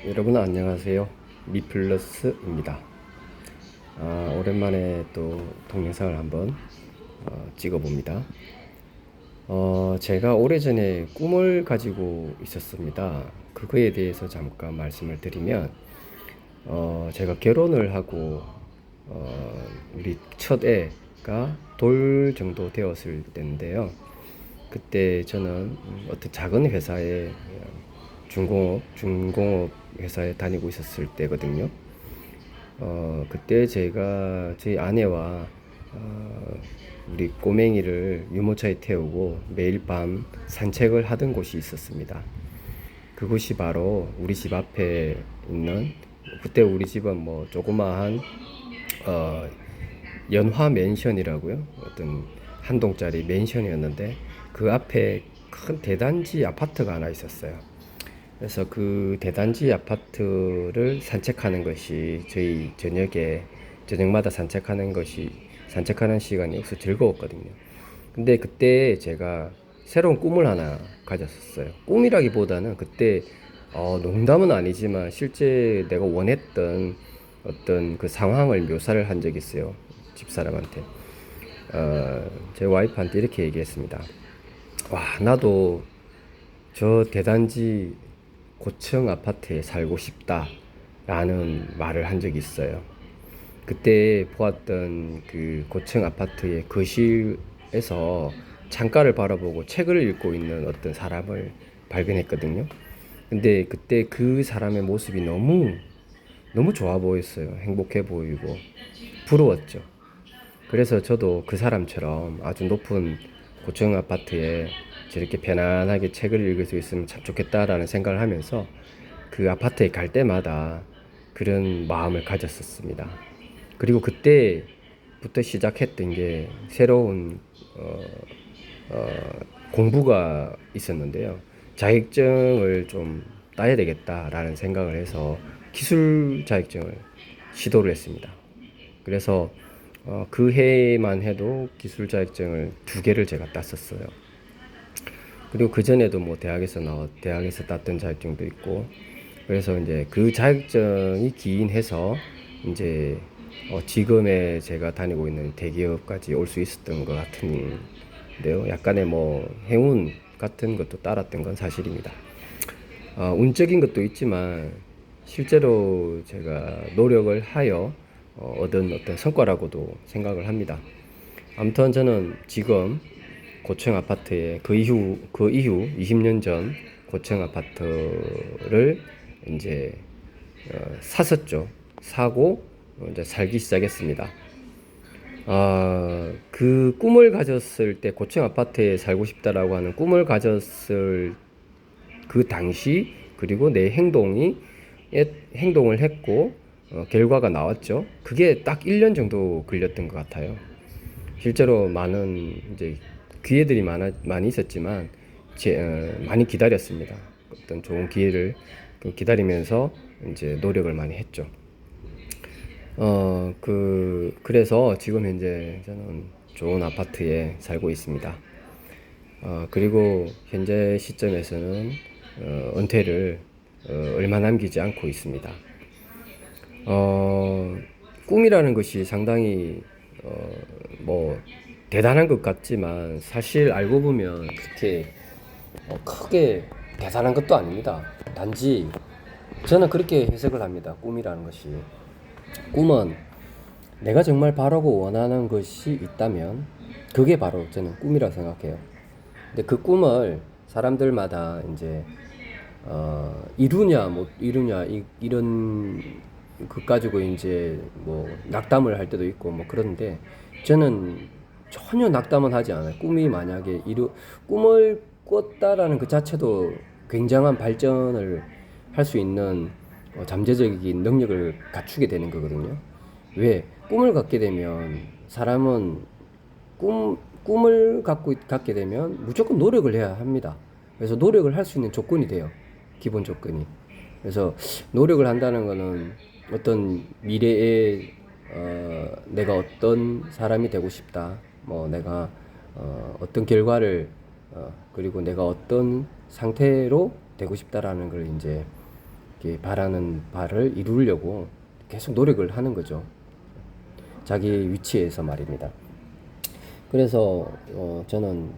여러분 안녕하세요. 미플러스입니다. 오랜만에 또 동영상을 한번 찍어봅니다. 제가 오래전에 꿈을 가지고 있었습니다. 그거에 대해서 잠깐 말씀을 드리면, 제가 결혼을 하고 우리 첫 애가 돌 정도 되었을 때인데요. 그때 저는 어떤 작은 회사에 중공업 회사에 다니고 있었을 때거든요. 그때 제가 저희 아내와 우리 꼬맹이를 유모차에 태우고 매일 밤 산책을 하던 곳이 있었습니다. 그곳이 바로 우리 집 앞에 있는, 그때 우리 집은 뭐 조그마한 어, 연화 맨션이라고요. 어떤 한 동짜리 맨션이었는데 그 앞에 큰 대단지 아파트가 하나 있었어요. 그래서 그 대단지 아파트를 산책하는 것이 저희 저녁마다 산책하는 시간이 없어 즐거웠거든요. 근데 그때 제가 새로운 꿈을 하나 가졌었어요. 꿈이라기보다는 그때 농담은 아니지만 실제 내가 원했던 어떤 그 상황을 묘사를 한 적이 있어요. 집사람한테. 제 와이프한테 이렇게 얘기했습니다. 와, 나도 저 대단지 고층 아파트에 살고 싶다라는 말을 한 적이 있어요. 그때 보았던 그 고층 아파트의 거실에서 창가를 바라보고 책을 읽고 있는 어떤 사람을 발견했거든요. 근데 그때 그 사람의 모습이 너무 좋아 보였어요. 행복해 보이고 부러웠죠. 그래서 저도 그 사람처럼 아주 높은 고층 아파트에 저렇게 편안하게 책을 읽을 수 있으면 참 좋겠다라는 생각을 하면서 그 아파트에 갈 때마다 그런 마음을 가졌었습니다. 그리고 그때부터 시작했던 게 새로운 어, 어, 공부가 있었는데요. 자격증을 좀 따야 되겠다라는 생각을 해서 기술 자격증을 시도를 했습니다. 그래서 그 해만 해도 기술 자격증을 2개를 제가 땄었어요. 그리고 그 전에도 뭐 대학에서 땄던 자격증도 있고, 그래서 이제 그 자격증이 기인해서 이제 지금의 제가 다니고 있는 대기업까지 올 수 있었던 것 같은데요. 약간의 뭐 행운 같은 것도 따랐던 건 사실입니다. 운적인 것도 있지만 실제로 제가 노력을 하여 얻은 어떤 성과라고도 생각을 합니다. 아무튼 저는 지금 고층 아파트에 그 이후 20년 전 고층 아파트를 이제 샀었죠. 사고 이제 살기 시작했습니다. 그 꿈을 가졌을 때 고층 아파트에 살고 싶다라고 하는 꿈을 가졌을 그 당시, 그리고 내 행동을 했고 결과가 나왔죠. 그게 딱 1년 정도 걸렸던 것 같아요. 실제로 많은 이제 기회들이 많이 있었지만 많이 기다렸습니다. 어떤 좋은 기회를 기다리면서 이제 노력을 많이 했죠. 그래서 지금 현재 저는 좋은 아파트에 살고 있습니다. 그리고 현재 시점에서는 은퇴를 얼마 남기지 않고 있습니다. 꿈이라는 것이 상당히 뭐 대단한 것 같지만 사실 알고 보면 그렇게 크게 대단한 것도 아닙니다. 단지 저는 그렇게 해석을 합니다. 꿈이라는 것이, 꿈은 내가 정말 바라고 원하는 것이 있다면 그게 바로 저는 꿈이라고 생각해요. 근데 그 꿈을 사람들마다 이제 이루냐 못 이루냐 이런 것 가지고 이제 뭐 낙담을 할 때도 있고 뭐 그런데, 저는 전혀 낙담은 하지 않아요. 꿈이 만약에 꿈을 꿨다라는 그 자체도 굉장한 발전을 할 수 있는 잠재적인 능력을 갖추게 되는 거거든요. 왜? 꿈을 갖게 되면 사람은 꿈을 갖게 되면 무조건 노력을 해야 합니다. 그래서 노력을 할 수 있는 조건이 돼요. 기본 조건이. 그래서 노력을 한다는 거는 어떤 미래에 내가 어떤 사람이 되고 싶다. 뭐 내가 어떤 결과를 그리고 내가 어떤 상태로 되고 싶다라는 걸 이제 이렇게 바라는 바를 이루려고 계속 노력을 하는 거죠. 자기 위치에서 말입니다. 그래서 저는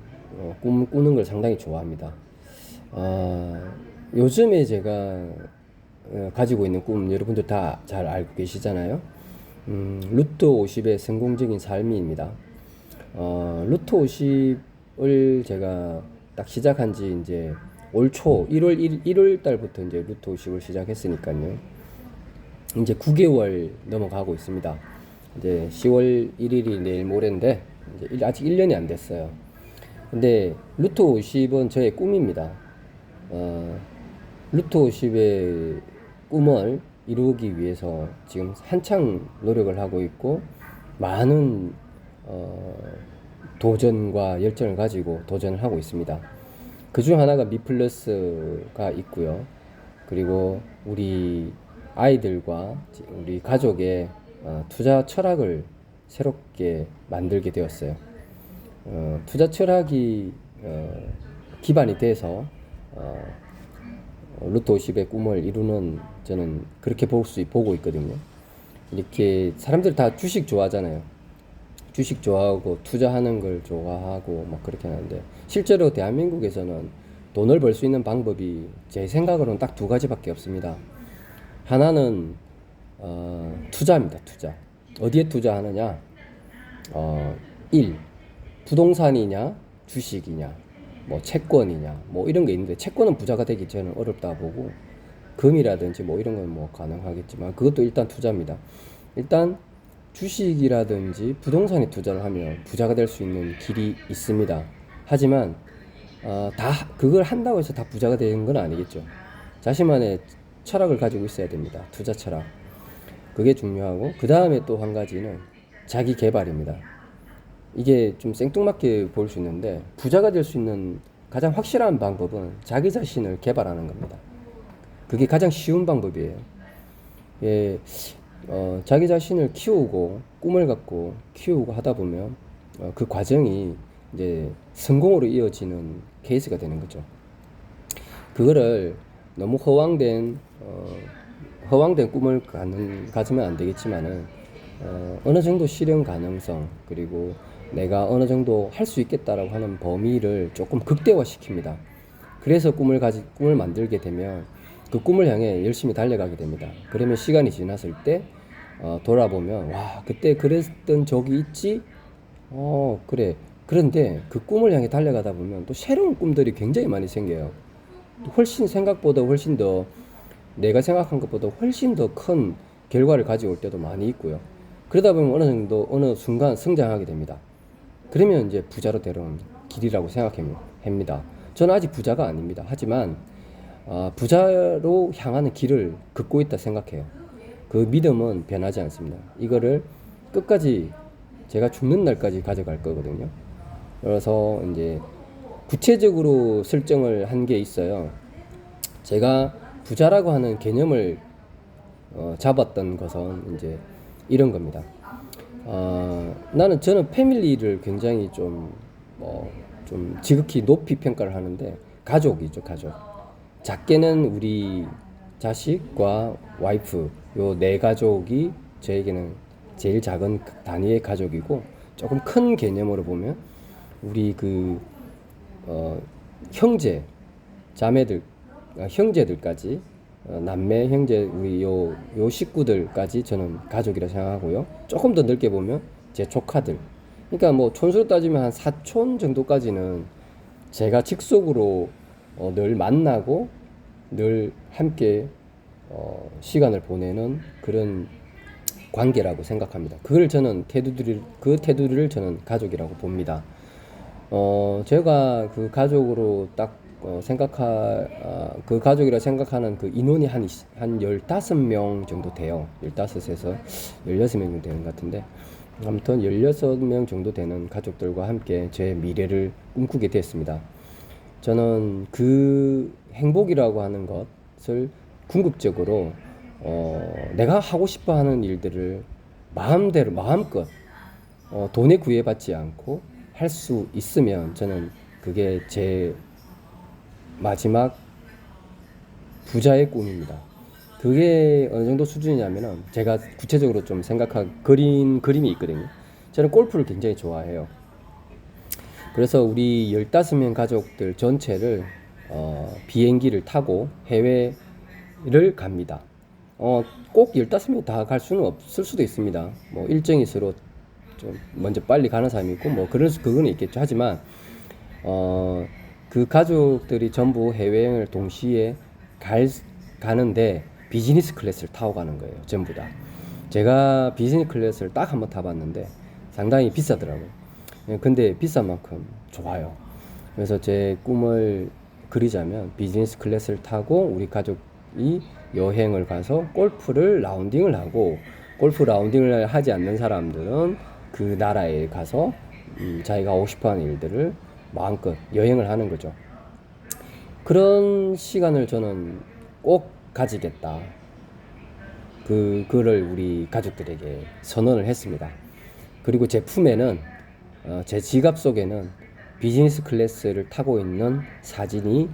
꿈 꾸는 걸 상당히 좋아합니다. 요즘에 제가 가지고 있는 꿈 여러분들 다 잘 알고 계시잖아요. 루트 50의 성공적인 삶입니다. 루트 50을 제가 딱 시작한 지 이제 올 초 1월 달부터 이제 루트 50을 시작했으니까요. 이제 9개월 넘어가고 있습니다. 이제 10월 1일이 내일 모레인데 이제 아직 1년이 안 됐어요. 근데 루트 50은 저의 꿈입니다. 루트 50의 꿈을 이루기 위해서 지금 한창 노력을 하고 있고 많은 도전과 열정을 가지고 도전을 하고 있습니다. 그중 하나가 미플러스가 있고요. 그리고 우리 아이들과 우리 가족의 투자 철학을 새롭게 만들게 되었어요. 투자 철학이 기반이 돼서 루트 50의 꿈을 이루는 저는 그렇게 보고 있거든요. 이렇게 사람들 다 주식 좋아하잖아요. 주식 좋아하고 투자하는 걸 좋아하고 막 그렇게 하는데 실제로 대한민국에서는 돈을 벌 수 있는 방법이 제 생각으로는 딱 두 가지밖에 없습니다. 하나는 투자입니다. 투자. 어디에 투자하느냐? 1. 부동산이냐, 주식이냐, 뭐 채권이냐, 뭐 이런 게 있는데 채권은 부자가 되기 저는 어렵다 보고 금이라든지 뭐 이런 건 뭐 가능하겠지만 그것도 일단 투자입니다. 일단 주식이라든지 부동산에 투자를 하면 부자가 될 수 있는 길이 있습니다. 하지만 다 그걸 한다고 해서 다 부자가 되는 건 아니겠죠. 자신만의 철학을 가지고 있어야 됩니다. 투자 철학. 그게 중요하고 그 다음에 또 한 가지는 자기 개발입니다. 이게 좀 생뚱맞게 보일 수 있는데 부자가 될 수 있는 가장 확실한 방법은 자기 자신을 개발하는 겁니다. 그게 가장 쉬운 방법이에요. 예, 자기 자신을 키우고 꿈을 갖고 키우고 하다 보면 그 과정이 이제 성공으로 이어지는 케이스가 되는 거죠. 그거를 너무 허황된 꿈을 가지면 안 되겠지만은 어느 정도 실현 가능성 그리고 내가 어느 정도 할 수 있겠다라고 하는 범위를 조금 극대화시킵니다. 그래서 꿈을 만들게 되면 그 꿈을 향해 열심히 달려가게 됩니다. 그러면 시간이 지났을 때 돌아보면 와 그때 그랬던 적이 있지? 그래. 그런데 그 꿈을 향해 달려가다 보면 또 새로운 꿈들이 굉장히 많이 생겨요. 생각보다 훨씬 더 내가 생각한 것보다 훨씬 더 큰 결과를 가져올 때도 많이 있고요. 그러다 보면 어느 순간 성장하게 됩니다. 그러면 이제 부자로 데려온 길이라고 생각합니다. 저는 아직 부자가 아닙니다. 하지만 부자로 향하는 길을 걷고 있다 생각해요. 그 믿음은 변하지 않습니다. 이거를 끝까지 제가 죽는 날까지 가져갈 거거든요. 그래서 이제 구체적으로 설정을 한 게 있어요. 제가 부자라고 하는 개념을 잡았던 것은 이제 이런 겁니다. 저는 패밀리를 굉장히 좀 지극히 높이 평가를 하는데 가족이죠, 가족. 작게는 우리 자식과 와이프 요 네 가족이 저에게는 제일 작은 단위의 가족이고 조금 큰 개념으로 보면 우리 형제 자매들 형제들까지 남매 형제 우리 요 식구들까지 저는 가족이라 생각하고요. 조금 더 넓게 보면 제 조카들 그러니까 뭐 촌수로 따지면 한 사촌 정도까지는 제가 직속으로 늘 만나고 늘 함께 시간을 보내는 그런 관계라고 생각합니다. 그걸 저는 테두리를 저는 가족이라고 봅니다. 제가 그 가족으로 딱 그 가족이라 생각하는 그 인원이 한 15명 정도 돼요. 15에서 16명 정도 되는 것 같은데 아무튼 16명 정도 되는 가족들과 함께 제 미래를 꿈꾸게 됐습니다. 저는 그 행복이라고 하는 것을 궁극적으로 내가 하고 싶어 하는 일들을 마음껏 돈에 구애받지 않고 할 수 있으면 저는 그게 제 마지막 부자의 꿈입니다. 그게 어느 정도 수준이냐면은 제가 구체적으로 좀 생각한 그림이 있거든요. 저는 골프를 굉장히 좋아해요. 그래서 우리 15명 가족들 전체를 비행기를 타고 해외를 갑니다. 꼭 15명이 다 갈 수는 없을 수도 있습니다. 뭐 일정이 서로 좀 먼저 빨리 가는 사람이 있고 뭐 그거는 있겠죠. 하지만 그 가족들이 전부 해외여행을 동시에 가는데 비즈니스 클래스를 타고 가는 거예요. 전부 다. 제가 비즈니스 클래스를 딱 한번 타봤는데 상당히 비싸더라고요. 근데 비싼 만큼 좋아요. 그래서 제 꿈을 그리자면 비즈니스 클래스를 타고 우리 가족이 여행을 가서 골프를 라운딩을 하고, 골프 라운딩을 하지 않는 사람들은 그 나라에 가서 자기가 하고 싶어 하는 일들을 마음껏 여행을 하는 거죠. 그런 시간을 저는 꼭 가지겠다. 그거를 우리 가족들에게 선언을 했습니다. 그리고 제 품에는 제 지갑 속에는 비즈니스 클래스를 타고 있는 사진이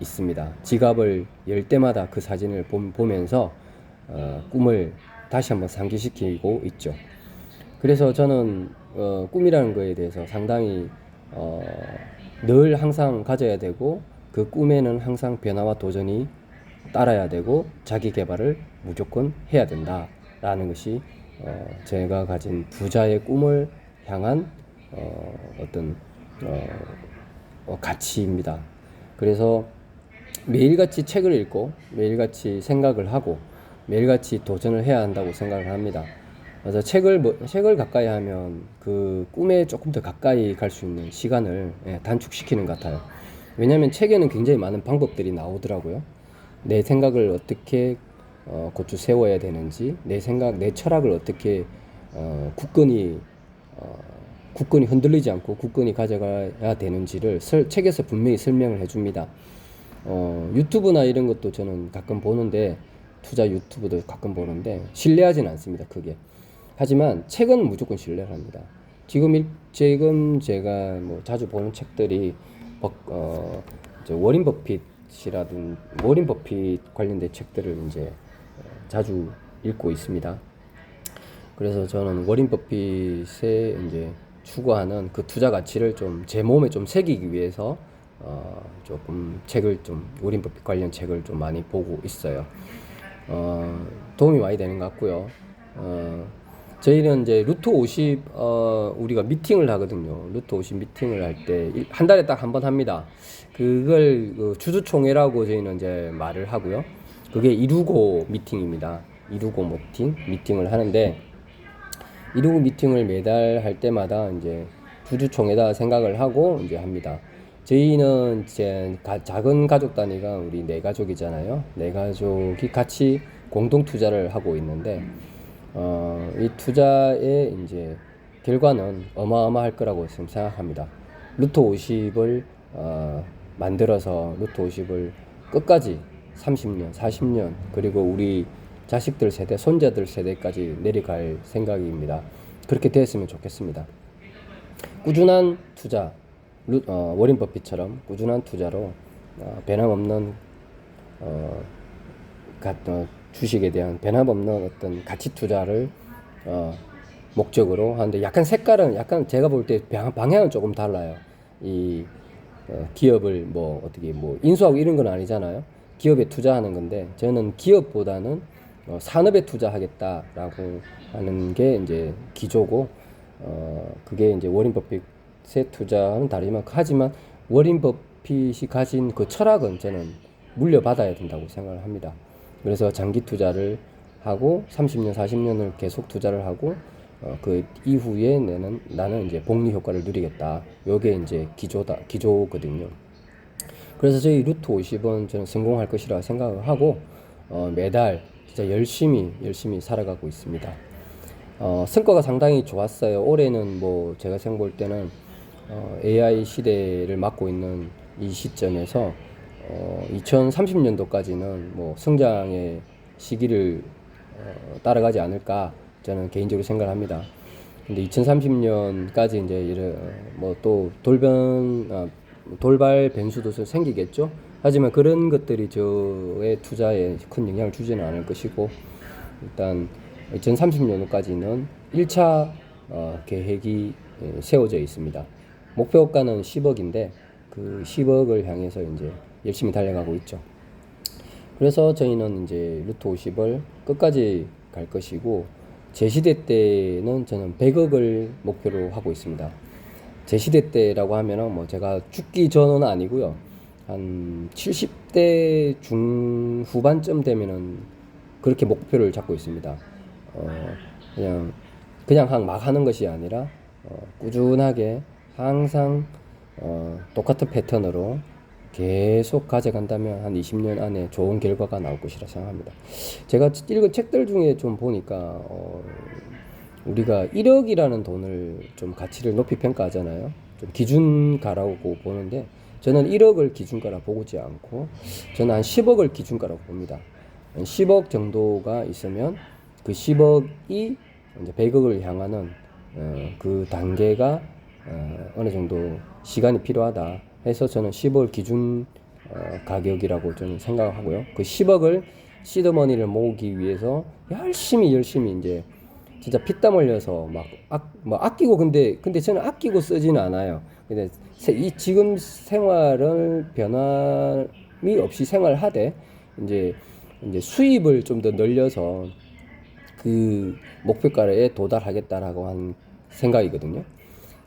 있습니다. 지갑을 열 때마다 그 사진을 보면서 꿈을 다시 한번 상기시키고 있죠. 그래서 저는 꿈이라는 거에 대해서 상당히 늘 항상 가져야 되고, 그 꿈에는 항상 변화와 도전이 따라야 되고 자기 개발을 무조건 해야 된다라는 것이 제가 가진 부자의 꿈을 향한 어떤 가치입니다. 그래서 매일같이 책을 읽고 매일같이 생각을 하고 매일같이 도전을 해야 한다고 생각을 합니다. 그래서 책을 가까이 하면 그 꿈에 조금 더 가까이 갈 수 있는 시간을 단축시키는 것 같아요. 왜냐하면 책에는 굉장히 많은 방법들이 나오더라고요. 내 생각을 어떻게 고추 세워야 되는지, 내 철학을 어떻게 굳건히 흔들리지 않고 굳건히 가져가야 되는지를 책에서 분명히 설명을 해줍니다. 유튜브나 이런 것도 저는 가끔 보는데, 투자 유튜브도 가끔 보는데 신뢰하지는 않습니다, 크게. 하지만 책은 무조건 신뢰를 합니다. 지금 제가 뭐 자주 보는 책들이 워린 버핏 관련된 책들을 이제 자주 읽고 있습니다. 그래서 저는 워린 버핏의 이제 추구하는 그 투자 가치를 좀 제 몸에 좀 새기기 위해서 조금 워린 버핏 관련 책을 좀 많이 보고 있어요. 도움이 많이 되는 것 같고요. 저희는 이제 루트 50 우리가 미팅을 하거든요. 루트 50 미팅을 할 때 한 달에 딱 한 번 합니다. 그걸 주주총회라고 저희는 이제 말을 하고요. 그게 265 미팅입니다. 265 미팅을 하는데, 265 미팅을 매달 할 때마다 이제 주주총회다 생각을 하고 이제 합니다. 저희는 이제 작은 가족 단위가 우리 4가족이잖아요. 4가족이 같이 공동 투자를 하고 있는데, 이 투자의 이제 결과는 어마어마할 거라고 지금 생각합니다. 루트 50을 만들어서 루트 50을 끝까지 30년, 40년, 그리고 우리 자식들 세대, 손자들 세대까지 내려갈 생각입니다. 그렇게 됐으면 좋겠습니다. 꾸준한 투자, 워린 버핏처럼 꾸준한 투자로 변함없는 주식에 대한 변함없는 어떤 가치 투자를 목적으로 하는데, 약간 제가 볼 때 방향은 조금 달라요. 이 기업을 뭐 어떻게 뭐 인수하고 이런 건 아니잖아요. 기업에 투자하는 건데, 저는 기업보다는 산업에 투자하겠다라고 하는 게 이제 기조고, 그게 이제 워린 버핏의 투자는 다르지만, 하지만 워린 버핏이 가진 그 철학은 저는 물려받아야 된다고 생각을 합니다. 그래서 장기 투자를 하고 30년, 40년을 계속 투자를 하고 그 이후에 나는 이제 복리 효과를 누리겠다. 요게 이제 기조거든요. 그래서 저희 루트 50은 저는 성공할 것이라 생각을 하고 매달 진짜 열심히 살아가고 있습니다. 성과가 상당히 좋았어요. 올해는 뭐 제가 생각 볼 때는 AI 시대를 맞고 있는 이 시점에서 2030년도까지는 뭐 성장의 시기를 따라가지 않을까 저는 개인적으로 생각을 합니다. 근데 2030년까지 이제 뭐 또 돌발 변수도 생기겠죠. 하지만 그런 것들이 저의 투자에 큰 영향을 주지는 않을 것이고, 일단 2030년까지는 1차 계획이 세워져 있습니다. 목표가는 10억인데 그 10억을 향해서 이제 열심히 달려가고 있죠. 그래서 저희는 이제 루트 50을 끝까지 갈 것이고, 제 시대 때는 저는 100억을 목표로 하고 있습니다. 제 시대 때라고 하면은 뭐 제가 죽기 전은 아니고요. 한 70대 중후반쯤 되면은 그렇게 목표를 잡고 있습니다. 어, 그냥 막 하는 것이 아니라 꾸준하게 항상 똑같은 패턴으로 계속 가져간다면 한 20년 안에 좋은 결과가 나올 것이라 생각합니다. 제가 읽은 책들 중에 좀 보니까 우리가 1억이라는 돈을 좀 가치를 높이 평가하잖아요. 좀 기준가라고 보는데, 저는 1억을 기준가라 보지 않고 저는 한 10억을 기준가라고 봅니다. 10억 정도가 있으면 그 10억이 이제 100억을 향하는 그 단계가 어느 정도 시간이 필요하다 해서 저는 10억을 기준 가격이라고 저는 생각하고요. 그 10억을 시드머니를 모으기 위해서 열심히 이제 진짜 피땀 흘려서 뭐 아끼고, 근데 저는 아끼고 쓰지는 않아요. 근데 이 지금 생활을 변함이 없이 생활하되 이제 수입을 좀 더 늘려서 그 목표가에 도달하겠다라고 한 생각이거든요.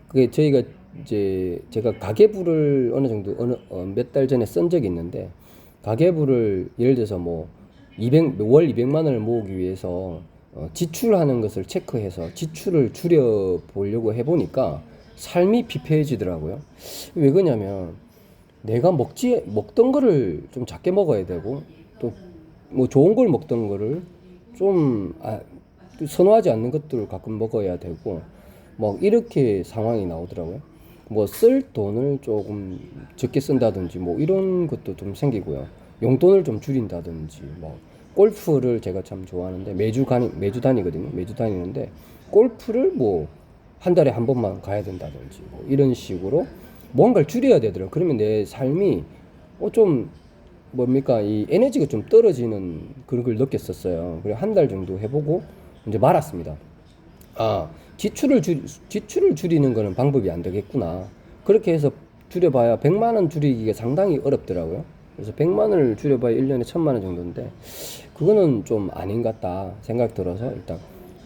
그게 저희가 이제 제가 가계부를 어느 정도 몇 달 전에 쓴 적이 있는데, 가계부를 예를 들어서 뭐 월 200만 원을 모으기 위해서 지출하는 것을 체크해서 지출을 줄여 보려고 해보니까 삶이 피폐해지더라고요. 왜 그러냐면 내가 먹던 거를 좀 작게 먹어야 되고, 또 뭐 좋은 걸 먹던 거를 좀 선호하지 않는 것들을 가끔 먹어야 되고, 뭐 이렇게 상황이 나오더라고요. 뭐 쓸 돈을 조금 적게 쓴다든지 뭐 이런 것도 좀 생기고요. 용돈을 좀 줄인다든지, 뭐 골프를 제가 참 좋아하는데 매주 다니거든요. 매주 다니는데 골프를 뭐 한 달에 한 번만 가야 된다든지 뭐 이런 식으로 뭔가를 줄여야 되더라고요. 그러면 내 삶이 좀 뭡니까, 이 에너지가 좀 떨어지는 그런 걸 느꼈었어요. 그래 한 달 정도 해보고 이제 말았습니다. 지출을 줄이는 거는 방법이 안 되겠구나. 그렇게 해서 줄여봐야 100만 원 줄이기가 상당히 어렵더라고요. 그래서 100만 원을 줄여봐야 1년에 1000만 원 정도인데, 그거는 좀 아닌 것 같다 생각 들어서 일단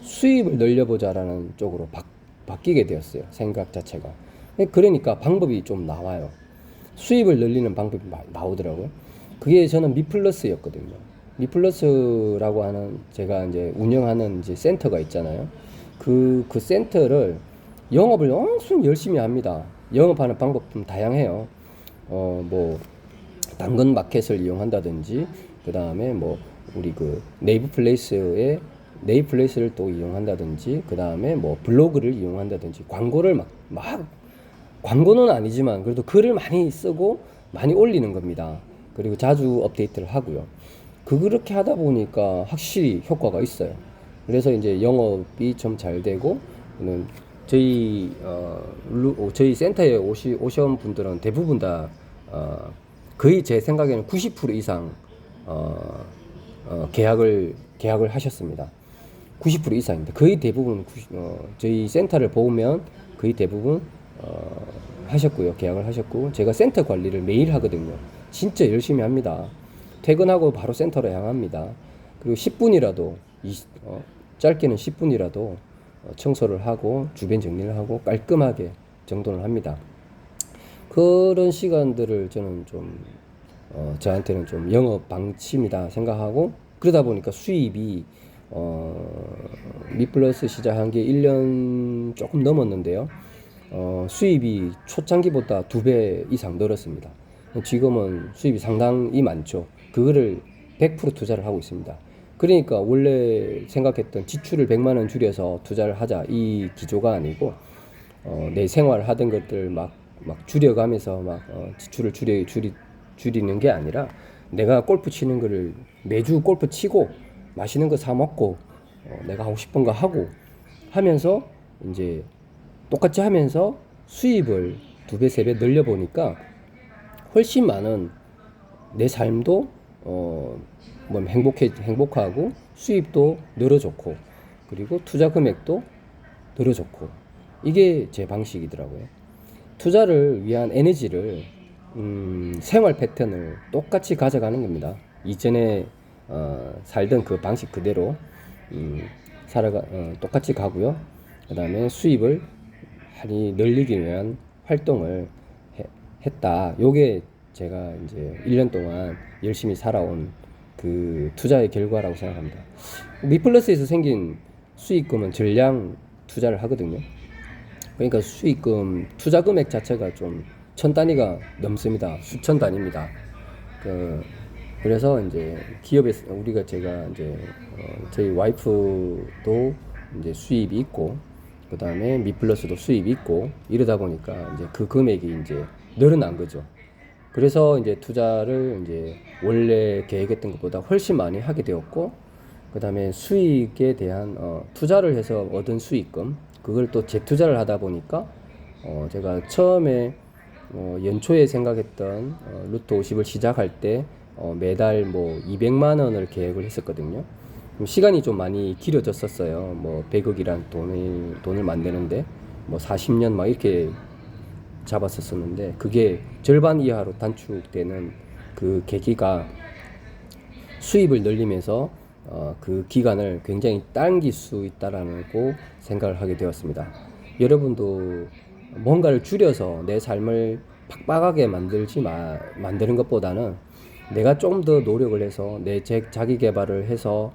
수입을 늘려보자라는 쪽으로 바뀌게 되었어요. 생각 자체가. 그러니까 방법이 좀 나와요. 수입을 늘리는 방법이 나오더라고요. 그게 저는 미플러스였거든요. 미플러스라고 하는 제가 이제 운영하는 이제 센터가 있잖아요. 그 센터를 영업을 엄청 열심히 합니다. 영업하는 방법 좀 다양해요. 뭐 당근 마켓을 이용한다든지, 그 다음에 뭐 우리 그 네이버 플레이스를 또 이용한다든지, 그 다음에 뭐 블로그를 이용한다든지, 광고를 광고는 아니지만 그래도 글을 많이 쓰고 많이 올리는 겁니다. 그리고 자주 업데이트를 하고요. 그렇게 하다 보니까 확실히 효과가 있어요. 그래서 이제 영업이 좀 잘 되고, 저희 센터에 오신 분들은 대부분 다 거의 제 생각에는 90% 이상 계약을 하셨습니다. 90% 이상입니다. 거의 대부분 저희 센터를 보면 거의 대부분 하셨고요. 계약을 하셨고, 제가 센터 관리를 매일 하거든요. 진짜 열심히 합니다. 퇴근하고 바로 센터로 향합니다. 그리고 10분이라도 짧게는 10분이라도 청소를 하고 주변 정리를 하고 깔끔하게 정돈을 합니다. 그런 시간들을 저는 좀 저한테는 좀 영업 방침이다 생각하고, 그러다 보니까 수입이 미플러스 시작한 게 1년 조금 넘었는데요. 수입이 초창기보다 2배 이상 늘었습니다. 지금은 수입이 상당히 많죠. 그거를 100% 투자를 하고 있습니다. 그러니까 원래 생각했던 지출을 100만 원 줄여서 투자를 하자 이 기조가 아니고, 내 생활 하던 것들 막 줄여가면서 지출을 줄이는 게 아니라, 내가 골프 치는 거를 매주 골프 치고 맛있는 거 사 먹고 내가 하고 싶은 거 하고 하면서 이제 똑같이 하면서 수입을 2배, 3배 늘려보니까 훨씬 많은 내 삶도 뭐 행복하고 수입도 늘어좋고 그리고 투자 금액도 늘어좋고 이게 제 방식이더라고요. 투자를 위한 에너지를 생활 패턴을 똑같이 가져가는 겁니다. 이전에 살던 그 방식 그대로 똑같이 가고요. 그 다음에 수입을 많이 늘리기 위한 활동을 했다. 요게 제가 이제 1년 동안 열심히 살아온 그 투자의 결과라고 생각합니다. 미플러스에서 생긴 수익금은 전량 투자를 하거든요. 그러니까 수익금 투자 금액 자체가 좀 천 단위가 넘습니다. 수천 단위입니다. 그래서 이제 기업에서 제가 이제 저희 와이프도 이제 수입이 있고 그 다음에 미플러스도 수입이 있고 이러다 보니까 이제 그 금액이 이제 늘어난 거죠. 그래서 이제 투자를 이제 원래 계획했던 것보다 훨씬 많이 하게 되었고 그 다음에 수익에 대한 투자를 해서 얻은 수익금 그걸 또 재투자를 하다 보니까 제가 처음에 연초에 생각했던 루트 50을 시작할 때 매달 뭐 200만 원을 계획을 했었거든요. 시간이 좀 많이 길어졌었어요. 뭐 100억이란 돈을 만드는데 뭐 40년 막 이렇게 잡았었는데 그게 절반 이하로 단축되는 그 계기가 수입을 늘리면서 그 기간을 굉장히 당길 수 있다라고 생각을 하게 되었습니다. 여러분도 뭔가를 줄여서 내 삶을 팍팍하게 만드는 것보다는 내가 좀 더 노력을 해서 자기 개발을 해서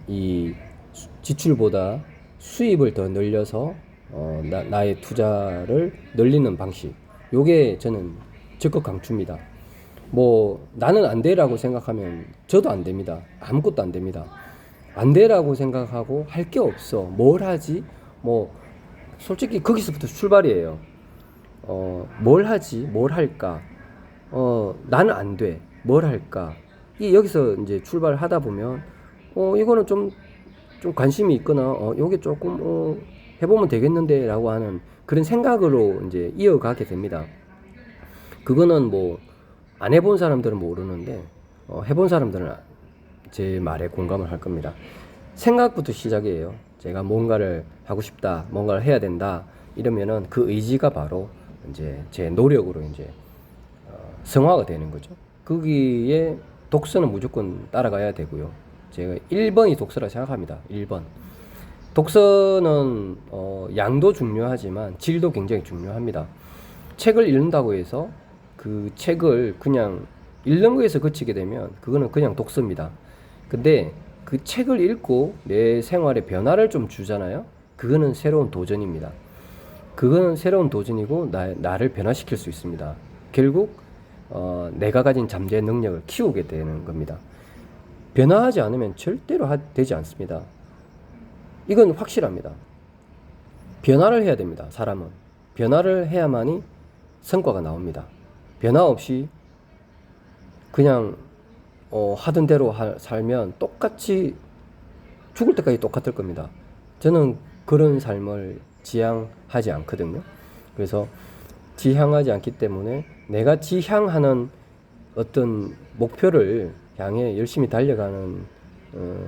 이 지출보다 수입을 더 늘려서 나의 투자를 늘리는 방식. 요게 저는 적극 강추입니다. 뭐 나는 안 돼라고 생각하면 저도 안 됩니다. 아무것도 안 됩니다. 안 돼라고 생각하고 할 게 없어. 뭘 하지? 뭐 솔직히 거기서부터 출발이에요. 뭘 하지? 뭘 할까? 나는 안 돼. 뭘 할까? 여기서 이제 출발하다 보면 이거는 좀 관심이 있거나 요게 조금 해보면 되겠는데 라고 하는 그런 생각으로 이제 이어가게 됩니다. 그거는 뭐 안 해본 사람들은 모르는데 해본 사람들은 제 말에 공감을 할 겁니다. 생각부터 시작이에요. 제가 뭔가를 하고 싶다, 뭔가를 해야 된다 이러면은 그 의지가 바로 이제 제 노력으로 이제 성화가 되는 거죠. 거기에 독서는 무조건 따라가야 되고요. 제가 1번이 독서라 생각합니다. 1번. 독서는 양도 중요하지만 질도 굉장히 중요합니다. 책을 읽는다고 해서 그 책을 그냥 읽는 거에서 그치게 되면 그거는 그냥 독서입니다. 근데 그 책을 읽고 내 생활에 변화를 좀 주잖아요. 그거는 새로운 도전입니다. 그거는 새로운 도전이고 나를 변화시킬 수 있습니다. 결국 내가 가진 잠재 능력을 키우게 되는 겁니다. 변화하지 않으면 절대로 되지 않습니다. 이건 확실합니다. 변화를 해야 됩니다. 사람은 변화를 해야만이 성과가 나옵니다. 변화 없이 그냥 하던 대로 살면 똑같이 죽을 때까지 똑같을 겁니다. 저는 그런 삶을 지향하지 않거든요. 그래서 지향하지 않기 때문에 내가 지향하는 어떤 목표를 향해 열심히 달려가는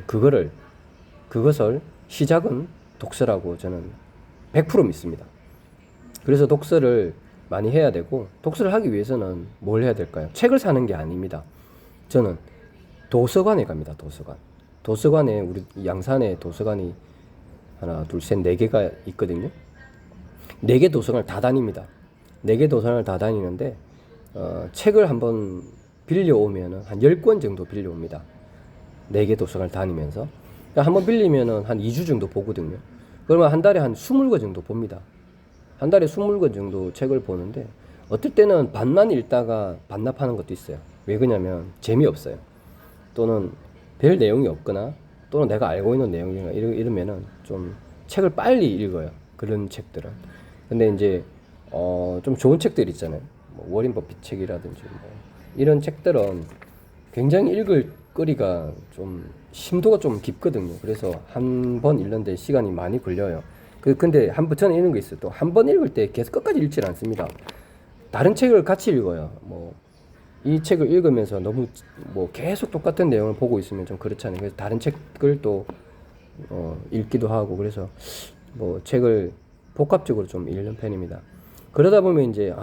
그것을 시작은 독서라고 저는 100% 믿습니다. 그래서 독서를 많이 해야 되고 독서를 하기 위해서는 뭘 해야 될까요? 책을 사는 게 아닙니다. 저는 도서관에 갑니다. 도서관에 우리 양산에 도서관이 하나, 둘, 셋, 4개가 있거든요. 4개 도서관을 다 다닙니다. 4개 도서관을 다 다니는데 책을 한번 빌려오면은 한 10권 정도 빌려옵니다. 4개 도서관을 다니면서 한번 빌리면은 한 2주 정도 보거든요. 그러면 한 달에 한 20권 정도 봅니다. 한 달에 20권 정도 책을 보는데 어떨 때는 반만 읽다가 반납하는 것도 있어요. 왜 그러냐면 재미없어요. 또는 별 내용이 없거나 또는 내가 알고 있는 내용이나 이러면은 좀 책을 빨리 읽어요. 그런 책들은. 근데 이제 좀 좋은 책들 있잖아요. 뭐 워린 버핏 책이라든지 뭐 이런 책들은 굉장히 읽을 거리가 좀 심도가 좀 깊거든요. 그래서 한 번 읽는데 시간이 많이 걸려요. 근데 저는 이런 거 있어요. 또 한 번 읽을 때 계속 끝까지 읽질 않습니다. 다른 책을 같이 읽어요. 뭐 이 책을 읽으면서 너무 뭐 계속 똑같은 내용을 보고 있으면 좀 그렇잖아요. 그래서 다른 책을 또 읽기도 하고, 그래서 뭐 책을 복합적으로 좀 읽는 편입니다. 그러다 보면 이제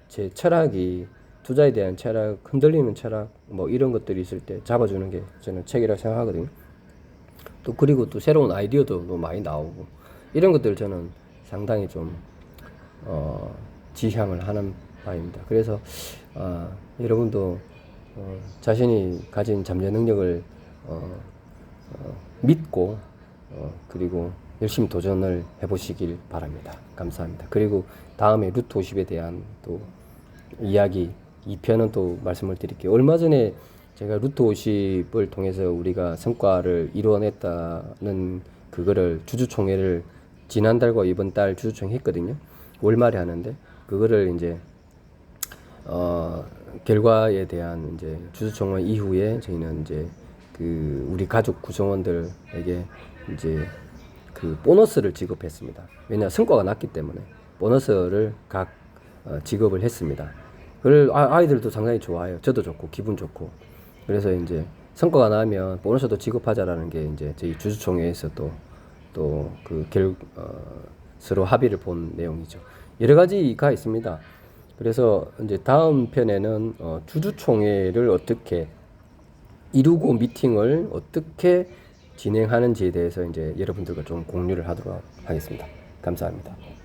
제 철학이, 투자에 대한 철학, 흔들리는 철학 뭐 이런 것들이 있을 때 잡아주는 게 저는 책이라고 생각하거든요. 또 그리고 또 새로운 아이디어도 많이 나오고, 이런 것들 저는 상당히 좀 지향을 하는 바입니다. 그래서 여러분도 자신이 가진 잠재 능력을 믿고 그리고 열심히 도전을 해보시길 바랍니다. 감사합니다. 그리고 다음에 루트 50에 대한 또 이야기 2편은 또 말씀을 드릴게요. 얼마 전에 제가 루트 50을 통해서 우리가 성과를 이루어냈다는 그거를 주주총회를 지난달과 이번 달 주주총회 했거든요. 월말에 하는데 그거를 이제 결과에 대한 이제 주주총회 이후에 저희는 이제 그 우리 가족 구성원들에게 이제 그 보너스를 지급했습니다. 왜냐 성과가 났기 때문에 보너스를 각 지급을 했습니다. 그걸 아이들도 상당히 좋아해요. 저도 좋고 기분 좋고. 그래서 이제 성과가 나면 보너스도 지급하자라는 게 이제 저희 주주총회에서 또 서로 합의를 본 내용이죠. 여러 가지가 있습니다. 그래서 이제 다음 편에는 주주총회를 어떻게 이루고 미팅을 어떻게 진행하는지에 대해서 이제 여러분들과 좀 공유를 하도록 하겠습니다. 감사합니다.